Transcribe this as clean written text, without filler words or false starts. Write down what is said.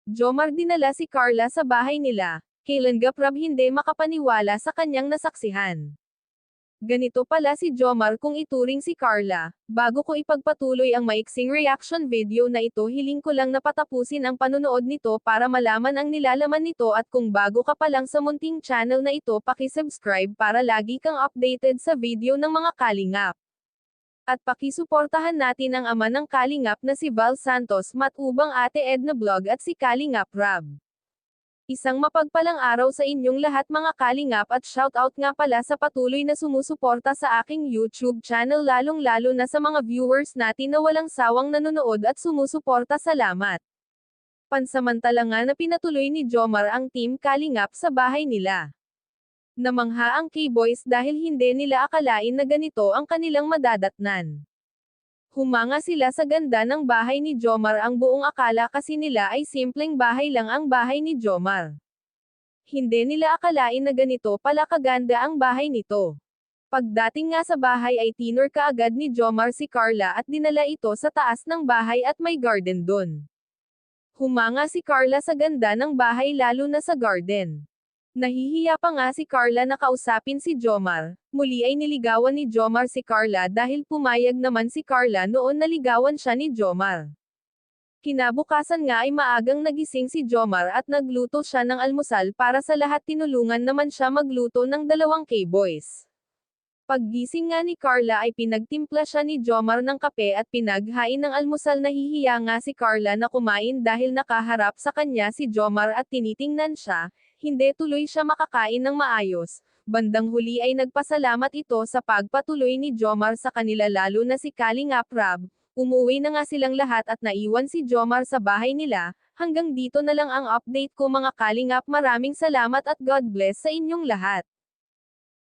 Jomar dinala si Carla sa bahay nila. Kailangan Prab hindi makapaniwala sa kanyang nasaksihan. Ganito pala si Jomar kung ituring si Carla. Bago ko ipagpatuloy ang maiksing reaction video na ito, hiling ko lang na patapusin ang panunood nito para malaman ang nilalaman nito, at kung bago ka pa lang sa munting channel na ito, paki-subscribe para lagi kang updated sa video ng mga kalingap. At pakisuportahan natin ang ama ng kalingap na si Val Santos, matubang Ate Edna Vlog at si Kalingap Rab. Isang mapagpalang araw sa inyong lahat mga kalingap, at shoutout nga pala sa patuloy na sumusuporta sa aking YouTube channel, lalong-lalo na sa mga viewers natin na walang sawang nanonood at sumusuporta. Salamat! Pansamantala nga na pinatuloy ni Jomar ang Team Kalingap sa bahay nila. Namangha ang K-Boys dahil hindi nila akalain na ganito ang kanilang madadatnan. Humanga sila sa ganda ng bahay ni Jomar. Ang buong akala kasi nila ay simpleng bahay lang ang bahay ni Jomar. Hindi nila akalain na ganito pala kaganda ang bahay nito. Pagdating nga sa bahay ay tinur kaagad ni Jomar si Carla at dinala ito sa taas ng bahay at may garden dun. Humanga si Carla sa ganda ng bahay, lalo na sa garden. Nahihiya pa nga si Carla na kausapin si Jomar. Muli ay niligawan ni Jomar si Carla dahil pumayag naman si Carla noon naligawan siya ni Jomar. Kinabukasan nga ay maagang nagising si Jomar at nagluto siya ng almusal para sa lahat. Tinulungan naman siya magluto ng 2 K-Boys. Paggising nga ni Carla ay pinagtimpla siya ni Jomar ng kape at pinaghain ng almusal. Nahihiya nga si Carla na kumain dahil nakaharap sa kanya si Jomar at tinitingnan siya. Hindi tuloy siya makakain ng maayos. Bandang huli ay nagpasalamat ito sa pagpatuloy ni Jomar sa kanila, lalo na si Kalingap Rab. Umuwi na nga silang lahat at naiwan si Jomar sa bahay nila. Hanggang dito na lang ang update ko mga kalingap. Maraming salamat at God bless sa inyong lahat.